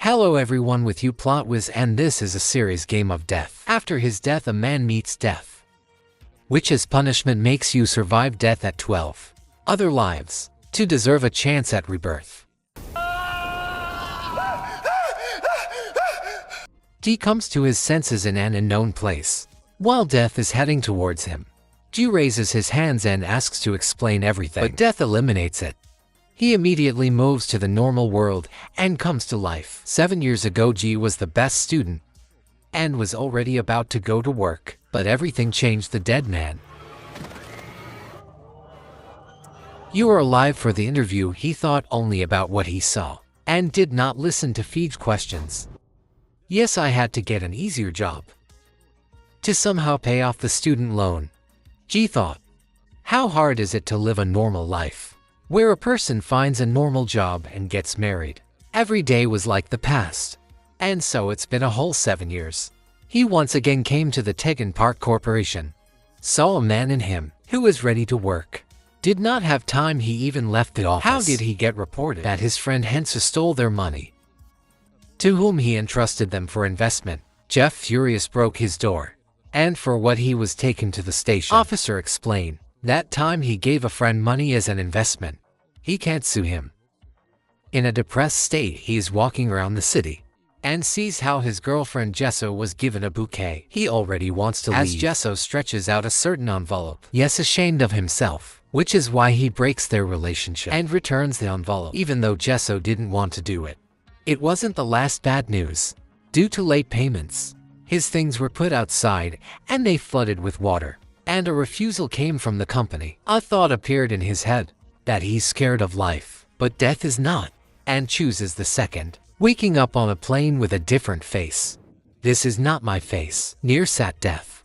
Hello everyone, with you Plotwiz, and this is a series game of death. After his death, a man meets death, which as punishment makes you survive death at 12 other lives to deserve a chance at rebirth. G comes to his senses in an unknown place, while death is heading towards him. G raises his hands and asks to explain everything, but death eliminates it. He immediately moves to the normal world and comes to life. 7 years ago, G was the best student and was already about to go to work, but everything changed. The dead man. You are alive for the interview. He thought only about what he saw and did not listen to Feed's questions. Yes, I had to get an easier job to somehow pay off the student loan. G thought, how hard is it to live a normal life, where a person finds a normal job and gets married? Every day was like the past. And so it's been a whole 7 years. He once again came to the Tegan Park Corporation, saw a man in him who was ready to work. Did not have time, he even left the office. How did he get reported that his friend Hensa stole their money, to whom he entrusted them for investment? Jeff, furious, broke his door, and for what he was taken to the station. Officer explained that time he gave a friend money as an investment. He can't sue him. In a depressed state, he is walking around the city and sees how his girlfriend Jesso was given a bouquet. He already wants to leave as Jesso stretches out a certain envelope. Yes, ashamed of himself, which is why he breaks their relationship and returns the envelope, even though Jesso didn't want to do it. It wasn't the last bad news. Due to late payments, his things were put outside and they flooded with water, and a refusal came from the company. A thought appeared in his head that he's scared of life, but death is not, and chooses the second. Waking up on a plane with a different face. This is not my face. Near sat death,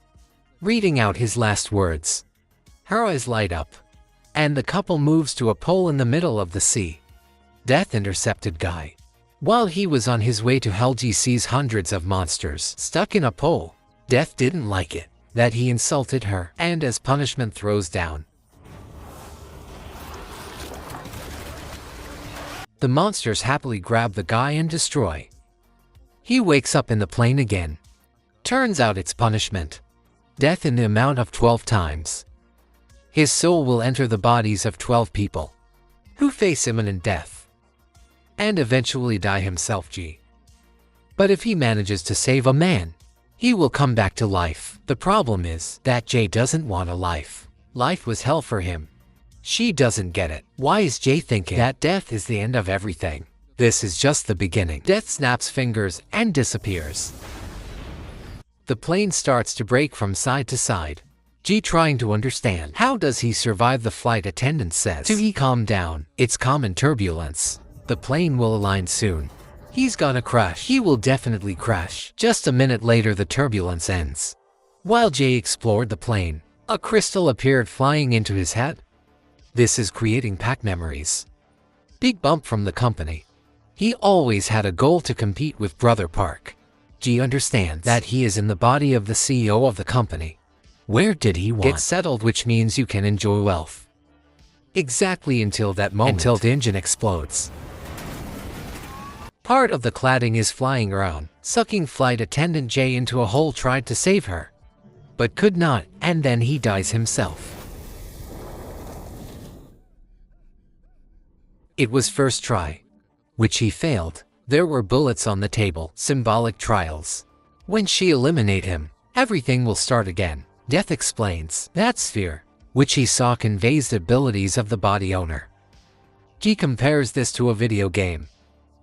reading out his last words. Her eyes light up, and the couple moves to a pole in the middle of the sea. Death intercepted Guy while he was on his way to hell. G sees hundreds of monsters stuck in a pole. Death didn't like it that he insulted her, and as punishment throws down the monsters happily grab the guy and destroy. He wakes up in the plane again. Turns out it's punishment. Death in the amount of 12 times. His soul will enter the bodies of 12 people who face imminent death and eventually die himself. G. But if he manages to save a man, he will come back to life. The problem is that Jay doesn't want a life. Life was hell for him. She doesn't get it. Why is Jay thinking that death is the end of everything? This is just the beginning. Death snaps fingers and disappears. The plane starts to break from side to side. G trying to understand. How does he survive? The flight attendant says to he calm down. It's common turbulence. The plane will align soon. He's gonna crash. He will definitely crash. Just a minute later, the turbulence ends. While Jay explored the plane, a crystal appeared flying into his head. This is creating pack memories. Big bump from the company. He always had a goal to compete with Brother Park. G understands that he is in the body of the CEO of the company. Where did he want? Get settled, which means you can enjoy wealth. Exactly until that moment. Until the engine explodes. Part of the cladding is flying around, sucking flight attendant Jay into a hole. Tried to save her, but could not, and then he dies himself. It was first try, which he failed. There were bullets on the table, symbolic trials. When she eliminate him, everything will start again. Death explains that sphere, which he saw, conveys the abilities of the body owner. G compares this to a video game.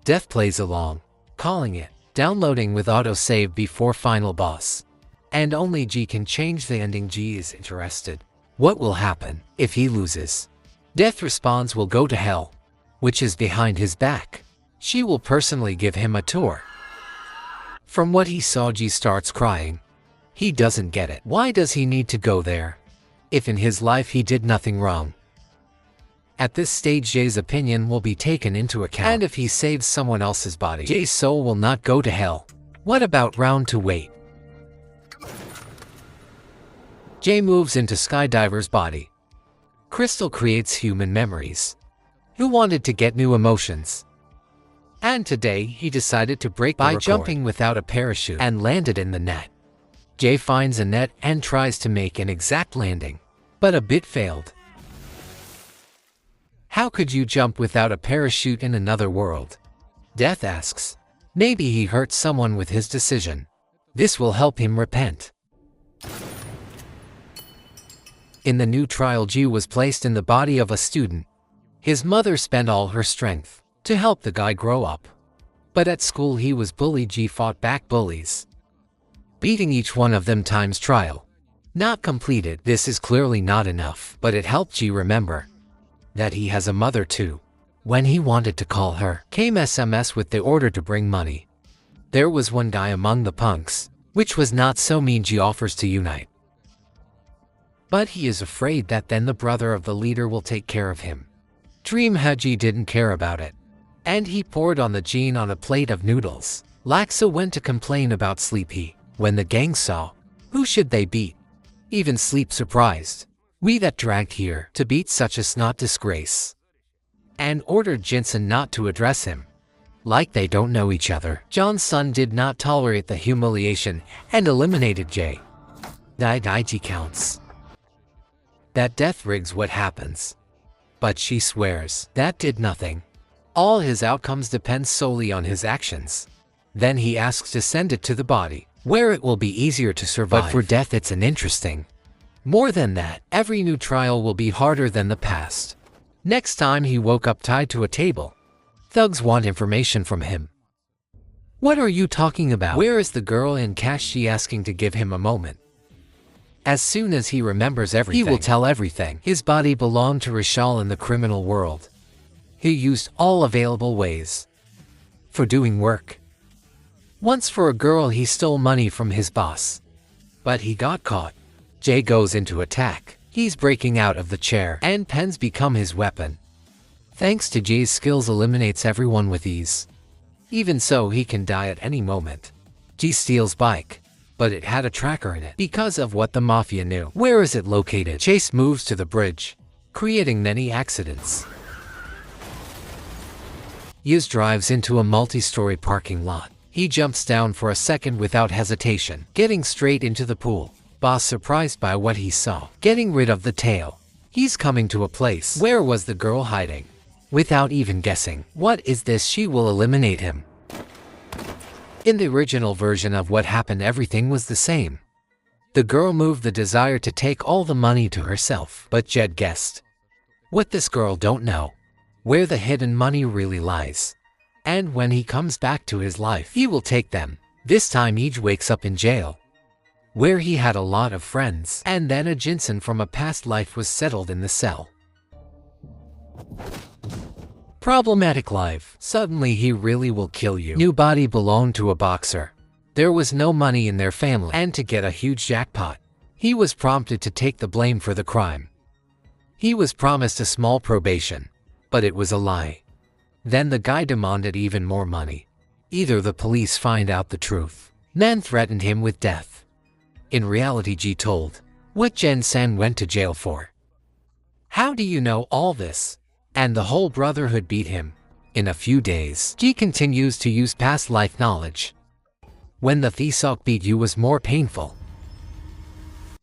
Death plays along, calling it downloading with autosave before final boss. And only G can change the ending. G is interested. What will happen if he loses? Death responds will go to hell, which is behind his back. She will personally give him a tour. From what he saw, G starts crying. He doesn't get it. Why does he need to go there, if in his life he did nothing wrong? At this stage, Jay's opinion will be taken into account. And if he saves someone else's body, Jay's soul will not go to hell. What about round 2? Wait. Jay moves into Skydiver's body. Crystal creates human memories. Who wanted to get new emotions And today he decided to break by jumping without a parachute and landed in the net. Jay finds a net and tries to make an exact landing, but a bit failed. How could you jump without a parachute in another world? Death asks. Maybe he hurt someone with his decision. This will help him repent. In the new trial, G was placed in the body of a student. His mother spent all her strength to help the guy grow up. But at school he was bullied. G fought back bullies, beating each one of them times trial. Not completed. This is clearly not enough, but it helped G remember that he has a mother too. When he wanted to call her, came SMS with the order to bring money. There was one guy among the punks, which was not so mean. G offers to unite, but he is afraid that then the brother of the leader will take care of him. Dream Haji didn't care about it, and he poured on the gene on a plate of noodles. Laksa went to complain about Sleepy. When the gang saw, who should they beat? Even Sleep surprised. We that dragged here to beat such a snot disgrace, and ordered Jinsen not to address him. Like they don't know each other. John's son did not tolerate the humiliation and eliminated Jay. Daiji counts that death rigs what happens, but she swears that did nothing. All his outcomes depend solely on his actions. Then he asks to send it to the body, where it will be easier to survive. But for death it's an interesting. More than that, every new trial will be harder than the past. Next time he woke up tied to a table. Thugs want information from him. What are you talking about? Where is the girl in cash? She asking to give him a moment. As soon as he remembers everything, he will tell everything. His body belonged to Rishal in the criminal world. He used all available ways for doing work. Once for a girl he stole money from his boss, but he got caught. Jay goes into attack. He's breaking out of the chair, and pens become his weapon. Thanks to Jay's skills, eliminates everyone with ease. Even so, he can die at any moment. G steals bike, but it had a tracker in it because of what the mafia knew. Where is it located? Chase moves to the bridge, creating many accidents. Yuz drives into a multi-story parking lot. He jumps down for a second without hesitation, getting straight into the pool. Boss surprised by what he saw, getting rid of the tail. He's coming to a place. Where was the girl hiding? Without even guessing, what is this? She will eliminate him. In the original version of what happened, everything was the same. The girl moved the desire to take all the money to herself, but Jed guessed what this girl don't know, where the hidden money really lies. And when he comes back to his life, he will take them. This time Ij wakes up in jail, where he had a lot of friends, and then a Jinsen from a past life was settled in the cell. Problematic life. Suddenly he really will kill you. New body belonged to a boxer. There was no money in their family, and to get a huge jackpot, he was prompted to take the blame for the crime. He was promised a small probation, but it was a lie. Then the guy demanded even more money. Either the police find out the truth, then threatened him with death. In reality, G told what Jen Sen went to jail for. How do you know all this? And the whole brotherhood beat him. In a few days, G continues to use past life knowledge. When the Thesok beat you was more painful.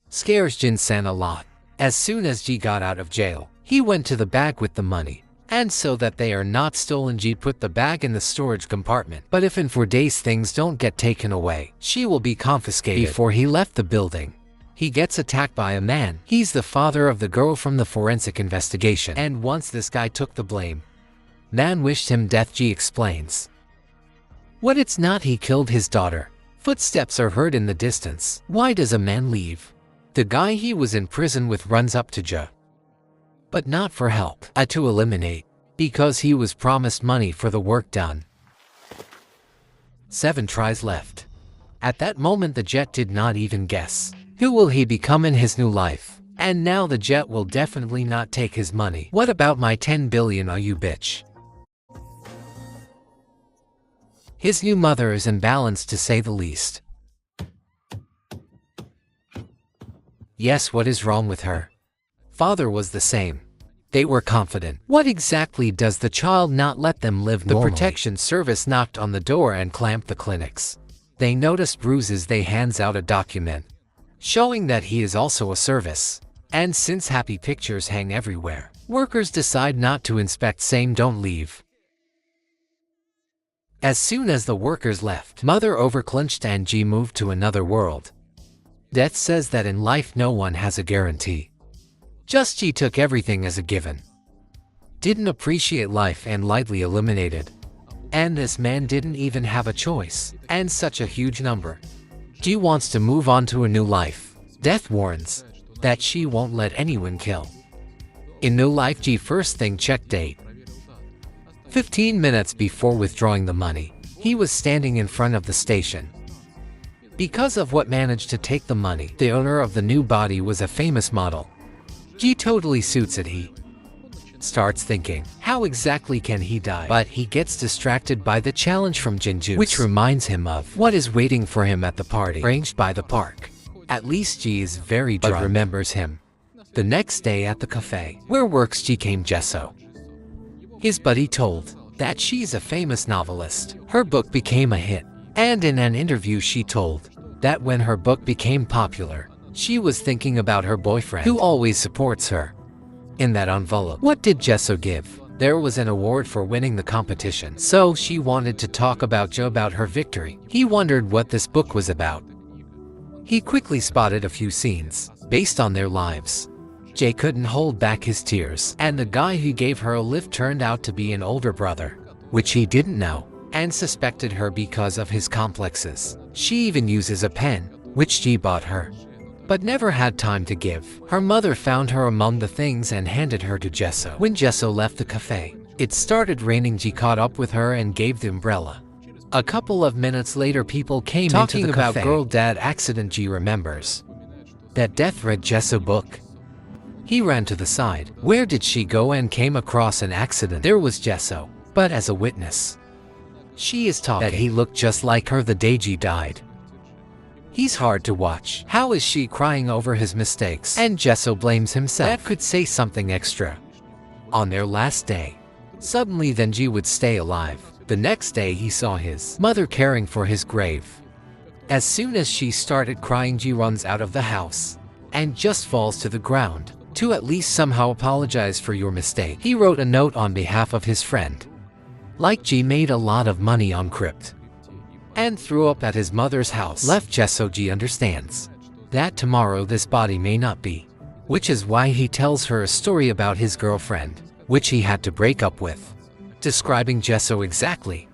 Scares Jin Sen a lot. As soon as G got out of jail, he went to the bag with the money. And so that they are not stolen, G put the bag in the storage compartment. But if in 4 days things don't get taken away, she will be confiscated. Before he left the building, he gets attacked by a man. He's the father of the girl from the forensic investigation. And once this guy took the blame, Nan wished him death. G explains what it's not. He killed his daughter. Footsteps are heard in the distance. Why does a man leave? The guy he was in prison with runs up to Ja, but not for help, to eliminate, because he was promised money for the work done. 7 tries left. At that moment the Jet did not even guess. Who will he become in his new life? And now the Jet will definitely not take his money. What about my 10 billion, are you bitch? His new mother is imbalanced to say the least. Yes, what is wrong with her? Father was the same. They were confident. What exactly does the child not let them live normally? The protection service knocked on the door and clamped the clinics. They noticed bruises. They hands out a document showing that he is also a service. And since happy pictures hang everywhere, workers decide not to inspect, saying don't leave. As soon as the workers left, Mother overclenched and Ji moved to another world. Death says that in life no one has a guarantee. Just Ji took everything as a given. Didn't appreciate life and lightly eliminated. And this man didn't even have a choice, and such a huge number. Ji wants to move on to a new life. Death warns that she won't let anyone kill. In new life, Ji first thing checked date. 15 minutes before withdrawing the money, he was standing in front of the station. Because of what managed to take the money, the owner of the new body was a famous model. Ji totally suits it. He starts thinking, how exactly can he die? But he gets distracted by the challenge from Jinju, which reminds him of what is waiting for him at the party arranged by the park. At least Ji is very drunk, but remembers him. The next day at the cafe, where works Ji came Jesso. His buddy told that she's a famous novelist. Her book became a hit. And in an interview she told that when her book became popular, she was thinking about her boyfriend, who always supports her. In that envelope, what did Jesso give? There was an award for winning the competition, so she wanted to talk about Joe about her victory. He wondered what this book was about. He quickly spotted a few scenes based on their lives. Jay couldn't hold back his tears, and the guy who gave her a lift turned out to be an older brother, which he didn't know, and suspected her because of his complexes. She even uses a pen, which Ji bought her, but never had time to give. Her mother found her among the things and handed her to Jesso. When Jesso left the cafe, it started raining. Ji caught up with her and gave the umbrella. A couple of minutes later, people came talking into the cafe. About girl dad accident. Ji remembers that Death read Jesso book. He ran to the side. Where did she go? And came across an accident. There was Jesso, but as a witness. She is talking that he looked just like her the day Ji died. He's hard to watch. How is she crying over his mistakes? And Jesso blames himself. That could say something extra. On their last day, suddenly then Ji would stay alive. The next day he saw his mother caring for his grave. As soon as she started crying, Ji runs out of the house and just falls to the ground. To at least somehow apologize for your mistake. He wrote a note on behalf of his friend. Like Ji made a lot of money on crypt and threw up at his mother's house. Left Jesso. Ji understands that tomorrow this body may not be, which is why he tells her a story about his girlfriend, which he had to break up with, describing Jesso exactly.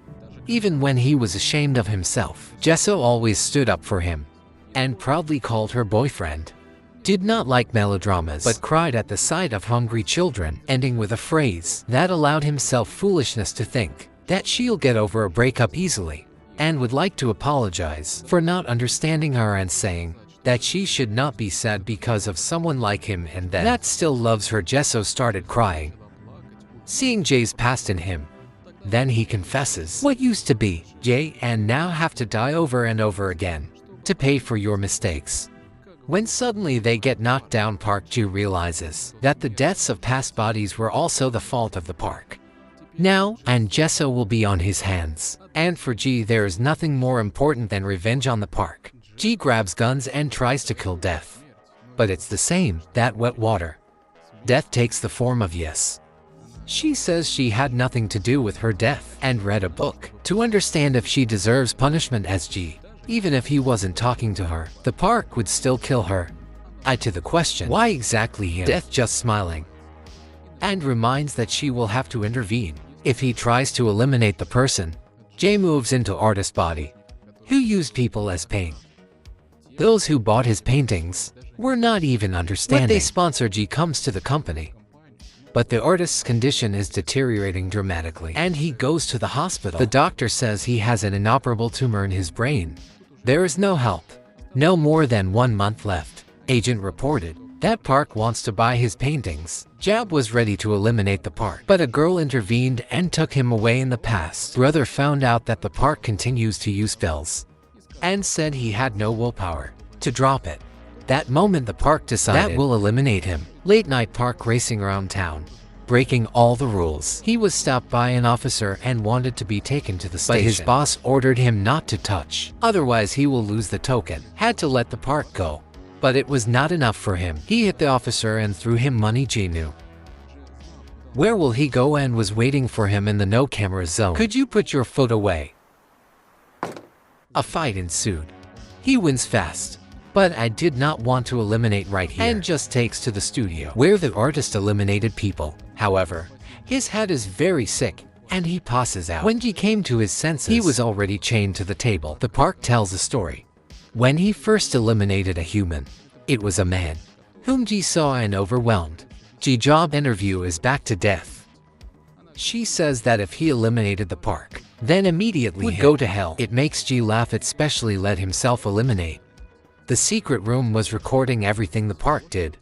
Even when he was ashamed of himself, Jesso always stood up for him and proudly called her boyfriend. Did not like melodramas, but cried at the sight of hungry children, ending with a phrase that allowed himself foolishness to think that she'll get over a breakup easily, and would like to apologize for not understanding her and saying that she should not be sad because of someone like him and that still loves her. Jesso started crying, seeing Jay's past in him. Then he confesses what used to be Jay and now have to die over and over again to pay for your mistakes. When suddenly they get knocked down, Park Ji realizes that the deaths of past bodies were also the fault of the park. Now, and Jesso will be on his hands. And for Ji, there is nothing more important than revenge on the park. Ji grabs guns and tries to kill Death. But it's the same, that wet water. Death takes the form of Yes. She says she had nothing to do with her death and read a book to understand if she deserves punishment as Ji. Even if he wasn't talking to her, the park would still kill her. To the question, why exactly him? Death just smiling and reminds that she will have to intervene if he tries to eliminate the person. Jay moves into artist body, who used people as paint. Those who bought his paintings were not even understanding what they sponsor. Ji comes to the company, but the artist's condition is deteriorating dramatically and he goes to the hospital. The doctor says he has an inoperable tumor in his brain. There is no help. No more than 1 month left. Agent reported that Park wants to buy his paintings. Jab was ready to eliminate the park, but a girl intervened and took him away in the past. Brother found out that the park continues to use spells and said he had no willpower to drop it. That moment the park decided that will eliminate him. Late night Park racing around town breaking all the rules. He was stopped by an officer and wanted to be taken to the station, but his boss ordered him not to touch, otherwise he will lose the token. Had to let the park go. But it was not enough for him. He hit the officer and threw him money. Ji knew where will he go and was waiting for him in the no camera zone. Could you put your foot away? A fight ensued. He wins fast, but I did not want to eliminate right here and just takes to the studio where the artist eliminated people. However, his head is very sick and he passes out. When he came to his senses, he was already chained to the table. The park tells a story. When he first eliminated a human, it was a man, whom Ji saw and overwhelmed. Ji job interview is back to death. She says that if he eliminated the park, then immediately would go to hell. It makes Ji laugh, especially let himself eliminate. The secret room was recording everything the park did.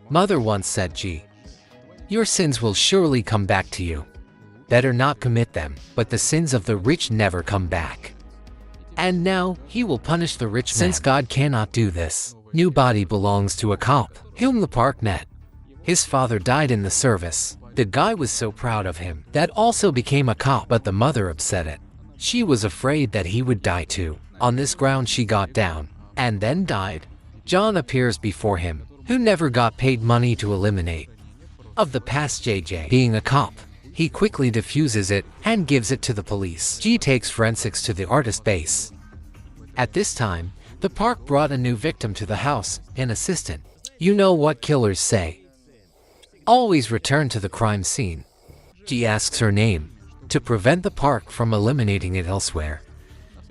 Mother once said, Ji, your sins will surely come back to you. Better not commit them, but the sins of the rich never come back. And now, he will punish the rich man. Since God cannot do this, new body belongs to a cop, whom the park met. His father died in the service. The guy was so proud of him that also became a cop, but the mother upset it. She was afraid that he would die too. On this ground she got down, and then died. John appears before him, who never got paid money to eliminate. Of the past JJ being a cop, he quickly diffuses it and gives it to the police. Ji takes forensics to the artist base. At this time, the park brought a new victim to the house, an assistant. You know what killers say. Always return to the crime scene. Ji asks her name, to prevent the park from eliminating it elsewhere.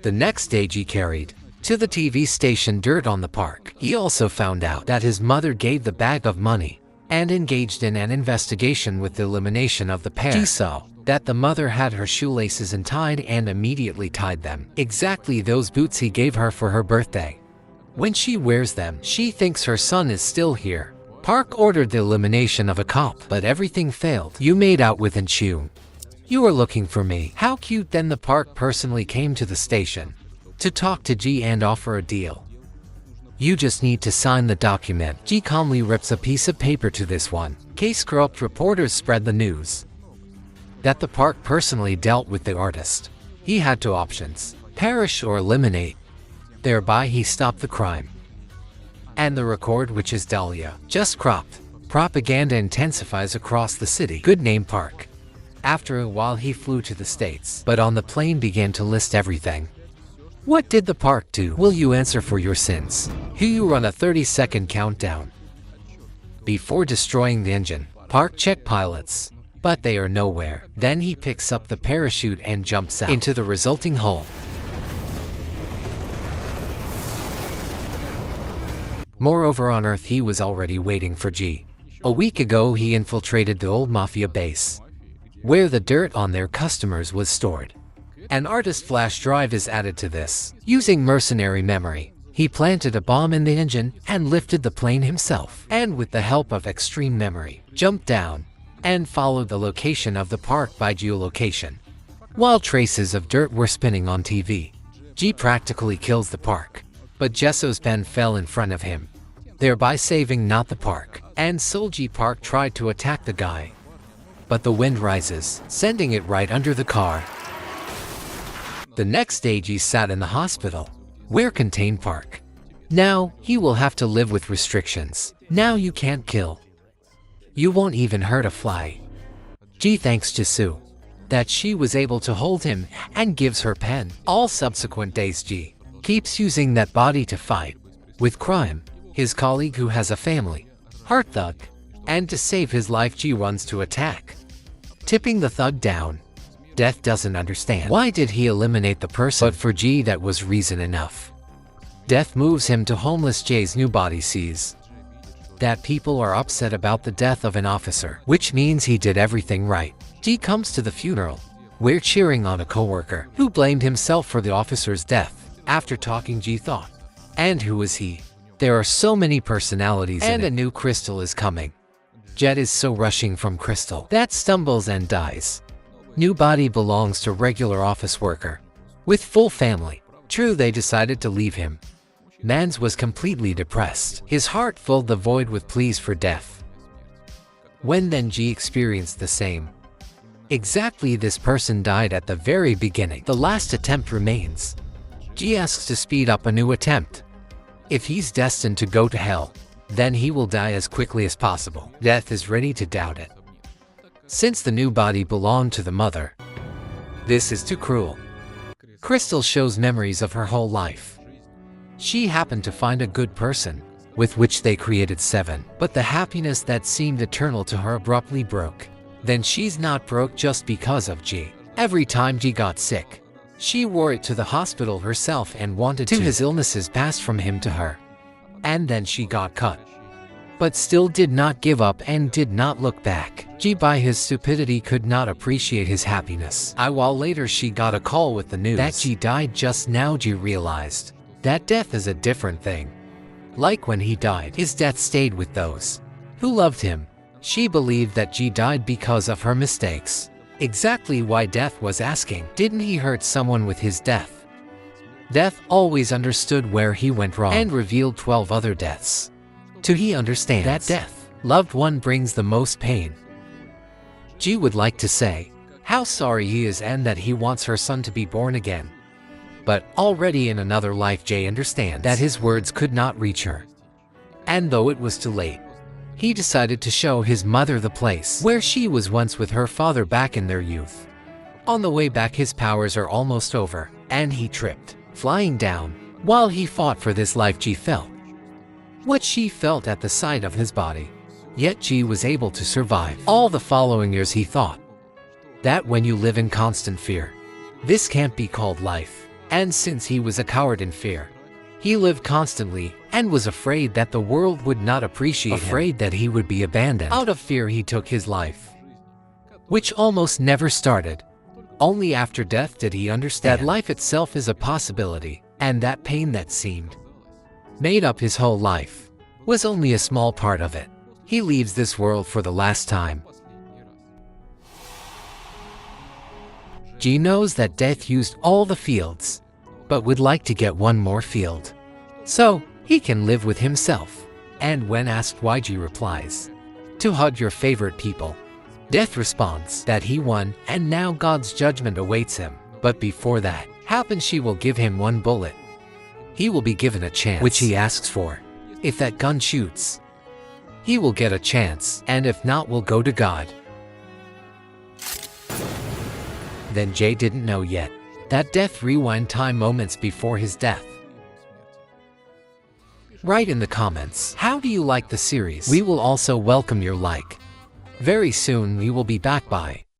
The next day Ji carried to the TV station dirt on the park. He also found out that his mother gave the bag of money and engaged in an investigation with the elimination of the pair. Ji saw that the mother had her shoelaces untied and immediately tied them. Exactly those boots he gave her for her birthday. When she wears them, she thinks her son is still here. Park ordered the elimination of a cop, but everything failed. You made out with Inshu. You were looking for me. How cute. Then the park personally came to the station to talk to Ji and offer a deal. You just need to sign the document. Ji calmly rips a piece of paper to this one. Case corrupt reporters spread the news that the park personally dealt with the artist. He had two options, perish or eliminate. Thereby he stopped the crime. And the record, which is Dahlia, just cropped. Propaganda intensifies across the city. Good name Park. After a while he flew to the States, but on the plane began to list everything. What did the park do? Will you answer for your sins? Here you run a 30-second countdown. Before destroying the engine, Park checked pilots, but they are nowhere. Then he picks up the parachute and jumps out into the resulting hole. Moreover, on Earth he was already waiting for Ji. A week ago he infiltrated the old mafia base, where the dirt on their customers was stored. An artist flash drive is added to this. Using mercenary memory, he planted a bomb in the engine and lifted the plane himself, and with the help of extreme memory, jumped down and followed the location of the park by geolocation. While traces of dirt were spinning on TV, Ji practically kills the park, but Jesso's pen fell in front of him, thereby saving not the park. And Solji Park tried to attack the guy, but the wind rises, sending it right under the car. The next day Ji sat in the hospital, where contained Park. Now, he will have to live with restrictions. Now you can't kill. You won't even hurt a fly. Ji thanks Jisoo that she was able to hold him and gives her pen. All subsequent days Ji keeps using that body to fight with crime, his colleague who has a family, Heart Thug, and to save his life Ji runs to attack, tipping the thug down. Death doesn't understand why did he eliminate the person, but for Ji that was reason enough. Death moves him to homeless J's new body sees that people are upset about the death of an officer, which means he did everything right. Ji comes to the funeral, where cheering on a coworker who blamed himself for the officer's death. After talking Ji thought, and who is he? There are so many personalities and a new Crystal is coming. Jet is so rushing from Crystal that stumbles and dies. New body belongs to regular office worker with full family. True, they decided to leave him. Mans was completely depressed. His heart filled the void with pleas for death. When then G experienced the same. Exactly, this person died at the very beginning. The last attempt remains. G asks to speed up a new attempt. If he's destined to go to hell, then he will die as quickly as possible. Death is ready to doubt it. Since the new body belonged to the mother, this is too cruel. Crystal shows memories of her whole life. She happened to find a good person, with which they created 7. But the happiness that seemed eternal to her abruptly broke. Then she's not broke just because of G. Every time G got sick, she wore it to the hospital herself and wanted to. His illnesses passed from him to her. And then she got cut. But still did not give up and did not look back. G, by his stupidity, could not appreciate his happiness. A while later she got a call with the news that G died. Just now G realized that death is a different thing. Like when he died, his death stayed with those who loved him. She believed that G died because of her mistakes. Exactly why Death was asking, didn't he hurt someone with his death? Death always understood where he went wrong and revealed 12 other deaths. He understands that death, loved one, brings the most pain. G would like to say how sorry he is and that he wants her son to be born again. But already in another life, Jay understands that his words could not reach her. And though it was too late, he decided to show his mother the place where she was once with her father back in their youth. On the way back, his powers are almost over, and he tripped, flying down. While he fought for this life, G felt what she felt at the sight of his body. Yet G was able to survive. All the following years he thought that when you live in constant fear, this can't be called life. And since he was a coward in fear, he lived constantly and was afraid that the world would not appreciate him, afraid that he would be abandoned. Out of fear he took his life, which almost never started. Only after death did he understand that life itself is a possibility, and that pain that seemed made up his whole life was only a small part of it. He leaves this world for the last time. G knows that death used all the fields, but would like to get one more field, so he can live with himself. And when asked why, G replies, to hug your favorite people. Death responds that he won and now God's judgment awaits him. But before that happens, she will give him one bullet. He will be given a chance, which he asks for. If that gun shoots, he will get a chance, and if not, will go to God. Then Jay didn't know yet that death rewind time moments before his death. Write in the comments, how do you like the series? We will also welcome your like. Very soon we will be back. Bye.